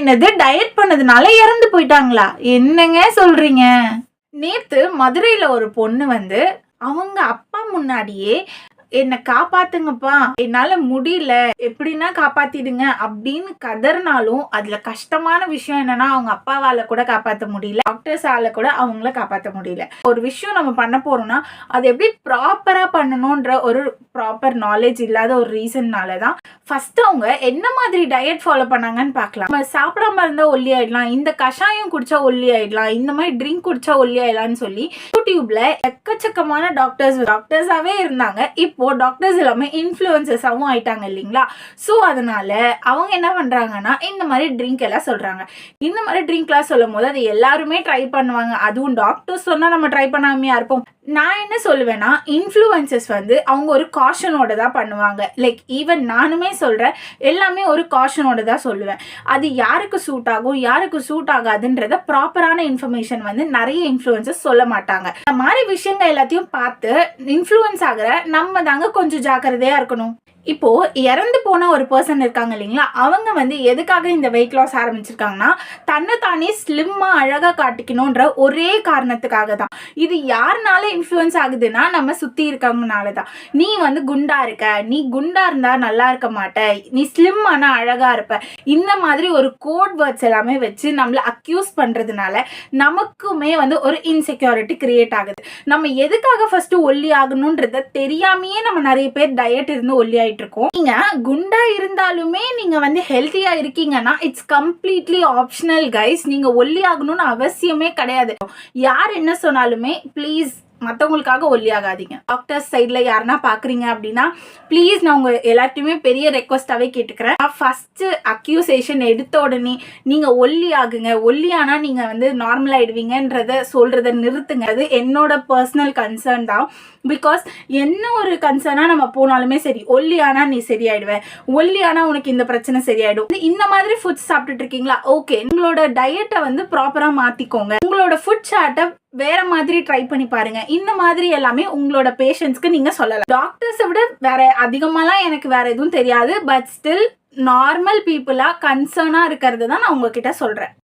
என்னது டயட் பண்ணதுனால இறந்து போயிட்டாங்களா? என்னங்க சொல்றீங்க? நேத்து மதுரையில ஒரு பொண்ணு வந்து அவங்க அப்பா முன்னாடியே என்ன காப்பாத்துங்கப்பா, என்னால முடியல, எப்படின்னா காப்பாத்திடுங்க அப்படின்னு கதறினாலும் அதுல கஷ்டமான விஷயம் என்னன்னா அவங்க அப்பாவால கூட காப்பாத்த முடியல, டாக்டர்ஸால கூட அவங்கள காப்பாத்த முடியல. ஒரு விஷயம் நம்ம பண்ண போறோம்னா அது எப்படி ப்ராப்பரா பண்ணணும்ன்ற ஒரு ப்ராப்பர் நாலேஜ் இல்லாத ஒரு ரீசன்னாலதான் ஃபர்ஸ்ட் அவங்க என்ன மாதிரி டயட் ஃபாலோ பண்ணாங்கன்னு பார்க்கலாம். நம்ம சாப்பிடாம இருந்தா ஒல்லி ஆயிடலாம், இந்த கஷாயம் குடிச்சா ஒல்லி ஆயிடலாம், இந்த மாதிரி ட்ரிங்க் குடிச்சா ஒல்லி ஆயிடலாம்னு சொல்லி யூடியூப்ல எக்கச்சக்கமான டாக்டர்ஸாவே இருந்தாங்க. இப்போ டாக்டர்ஸ் எல்லாமே இன்ஃப்ளூயன்சர்ஸாவும் ஆயிட்டாங்க இல்லைங்களா? ஸோ அதனால அவங்க என்ன பண்றாங்கன்னா இந்த மாதிரி ட்ரிங்க் எல்லாம் சொல்றாங்க. இந்த மாதிரி ட்ரிங்க்லாம் சொல்லும் போது அது எல்லாருமே ட்ரை பண்ணுவாங்க. அதுவும் டாக்டர்ஸ் சொன்னா நம்ம ட்ரை பண்ணாமையா இருப்போம். நான் என்ன சொல்லுவேன்னா இன்ஃப்ளூயன்சர்ஸ் வந்து அவங்க ஒரு காஷனோட தான் பண்ணுவாங்க. லைக் ஈவன் நானுமே சொல்றேன், எல்லாமே ஒரு காஷனோட தான் சொல்லுவேன். அது யாருக்கு சூட் ஆகும் யாருக்கு சூட் ஆகாதுன்றத ப்ராப்பரான இன்ஃபர்மேஷன் வந்து நிறைய இன்ஃப்ளூயன்சர்ஸ் சொல்ல மாட்டாங்க. இந்த மாதிரி விஷயங்கள் எல்லாத்தையும் பார்த்து இன்ஃப்ளூயன்ஸ் ஆகிற நம்ம தாங்க கொஞ்சம் ஜாக்கிரதையா இருக்கணும். இப்போ இறந்து போன ஒரு பர்சன் இருக்காங்க இல்லைங்களா, அவங்க வந்து எதுக்காக இந்த வெயிட் லாஸ் ஆரம்பிச்சிருக்காங்கன்னா தன்னை தானே ஸ்லிம்மா அழகா காட்டிக்கணும்ன்ற ஒரே காரணத்துக்காக தான். இது யாருனால இன்ஃப்ளூயன்ஸ் ஆகுதுன்னா நம்ம சுத்தி இருக்கவங்கனால தான். நீ வந்து குண்டா இருக்க, நீ குண்டா இருந்தா நல்லா இருக்க மாட்ட, நீ ஸ்லிம் ஆனா அழகா இருப்ப, இந்த மாதிரி ஒரு கோட் வேர்ட்ஸ் எல்லாமே வச்சு நம்மள அக்யூஸ் பண்றதுனால நமக்குமே வந்து ஒரு இன்செக்யூரிட்டி கிரியேட் ஆகுது. நம்ம எதுக்காக ஃபர்ஸ்ட் ஒல்லி ஆகணும்ன்றத தெரியாமையே நம்ம நிறைய பேர் டயட் இருந்து ஒல்லி ஆயிட்டு இருக்கோம். நீங்க குண்டா இருந்தாலுமே நீங்க வந்து ஹெல்த்தியா இருக்கீங்கன்னா இட்ஸ் கம்ப்ளீட்லி ஆப்ஷனல் கைஸ். நீங்க ஒல்லி ஆகணும்னு அவசியமே கிடையாது. யார் என்ன சொன்னாலுமே ப்ளீஸ் மற்றவங்களுக்காக ஒல்லி ஆகாதீங்க. டாக்டர்ஸ் சைடில் யாருன்னா பார்க்குறீங்க அப்படின்னா ப்ளீஸ் நான் உங்கள் எல்லாத்தையுமே பெரிய ரெக்வஸ்ட்டாகவே கேட்டுக்கிறேன். ஃபஸ்ட்டு அக்யூசேஷன் எடுத்த உடனே நீங்கள் ஒல்லி ஆகுங்க, ஒல்லி ஆனால் நீங்கள் வந்து நார்மல் ஆகிடுவீங்கன்றத சொல்கிறத நிறுத்துங்க. அது என்னோட பர்சனல் கன்சர்ன் தான். பிகாஸ் என்ன ஒரு கன்சர்னாக நம்ம போனாலுமே சரி, ஒல்லி ஆனால் நீ சரியாயிடுவேன், ஒல்லி ஆனால் உனக்கு இந்த பிரச்சனை சரியாயிடும், இந்த மாதிரி ஃபுட்ஸ் சாப்பிட்டுட்டு இருக்கீங்களா, ஓகே உங்களோட டயட்டை வந்து ப்ராப்பராக மாற்றிக்கோங்க, உங்களோட ஃபுட் சார்ட்டை வேற மாதிரி ட்ரை பண்ணி பாருங்க. இந்த மாதிரி எல்லாமே உங்களோட பேஷண்ட்ஸ்க்கு நீங்க சொல்லலாம். டாக்டர்ஸை விட வேற அதிகமாலாம் எனக்கு வேற எதுவும் தெரியாது. பட் ஸ்டில் நார்மல் பீப்புளா கன்சர்னா இருக்கிறது தான் நான் உங்ககிட்ட சொல்றேன்.